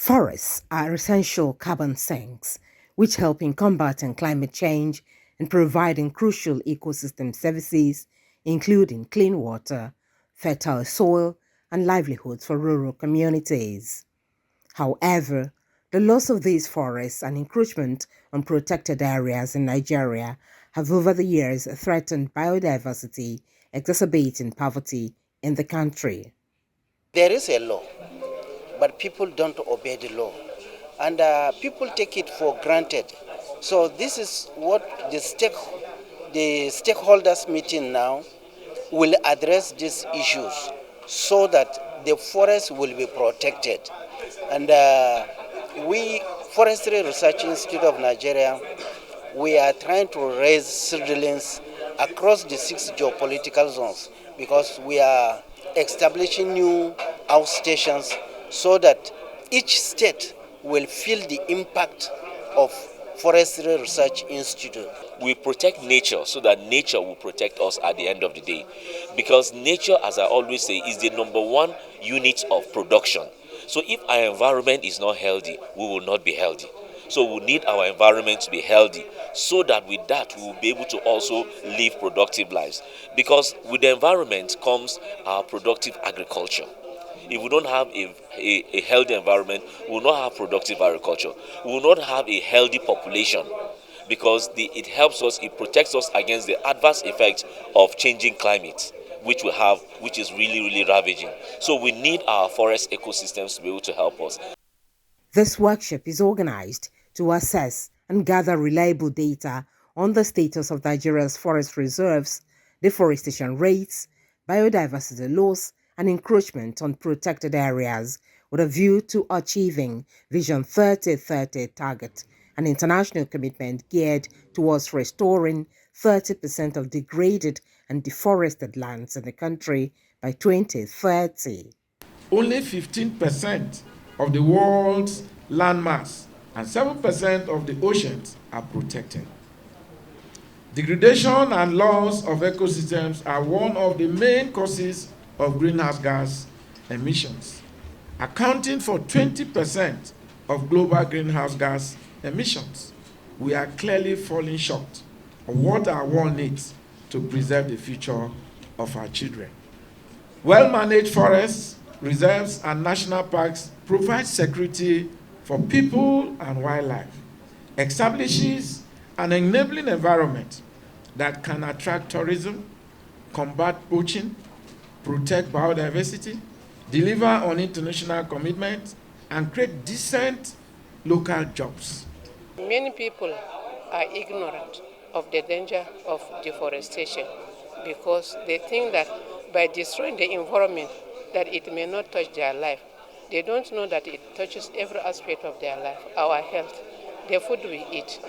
Forests are essential carbon sinks, which help in combating climate change and providing crucial ecosystem services, including clean water, fertile soil, and livelihoods for rural communities. However, the loss of these forests and encroachment on protected areas in Nigeria have over the years threatened biodiversity, exacerbating poverty in the country. There is a law, but people don't obey the law, and people take it for granted. So this is what the stakeholders meeting now will address these issues so that the forest will be protected. And we, Forestry Research Institute of Nigeria, we are trying to raise seedlings across the 6 geopolitical zones because we are establishing new outstations so that each state will feel the impact of Forestry Research Institute. We protect nature so that nature will protect us at the end of the day. Because nature, as I always say, is the number one unit of production. So if our environment is not healthy, we will not be healthy. So we need our environment to be healthy so that with that we will be able to also live productive lives. Because with the environment comes our productive agriculture. If we don't have a healthy environment, we will not have productive agriculture. We will not have a healthy population because it helps us, it protects us against the adverse effects of changing climate, which we have, which is really, really ravaging. So we need our forest ecosystems to be able to help us. This workshop is organized to assess and gather reliable data on the status of Nigeria's forest reserves, deforestation rates, biodiversity loss, and encroachment on protected areas with a view to achieving Vision 3030 target, an international commitment geared towards restoring 30% of degraded and deforested lands in the country by 2030. Only 15% of the world's landmass and 7% of the oceans are protected. Degradation and loss of ecosystems are one of the main causes of greenhouse gas emissions, accounting for 20% of global greenhouse gas emissions. We are clearly falling short of what our world needs to preserve the future of our children. Well-managed forests, reserves, and national parks provide security for people and wildlife, establishes an enabling environment that can attract tourism, combat poaching, protect biodiversity, deliver on international commitments, and create decent local jobs. Many people are ignorant of the danger of deforestation because they think that by destroying the environment that it may not touch their life. They don't know that it touches every aspect of their life, our health, the food we eat,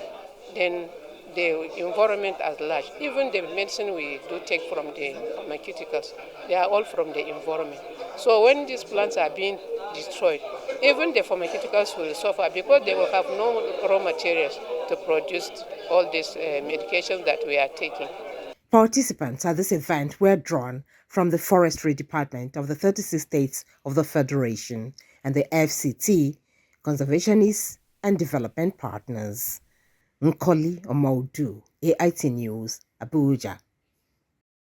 then the environment at large. Even the medicine we do take from the pharmaceuticals, they are all from the environment. So when these plants are being destroyed, even the pharmaceuticals will suffer because they will have no raw materials to produce all these medications that we are taking. Participants at this event were drawn from the Forestry Department of the 36 states of the Federation and the FCT, conservationists, and development partners. Nkoli Omaudu, AIT News, Abuja.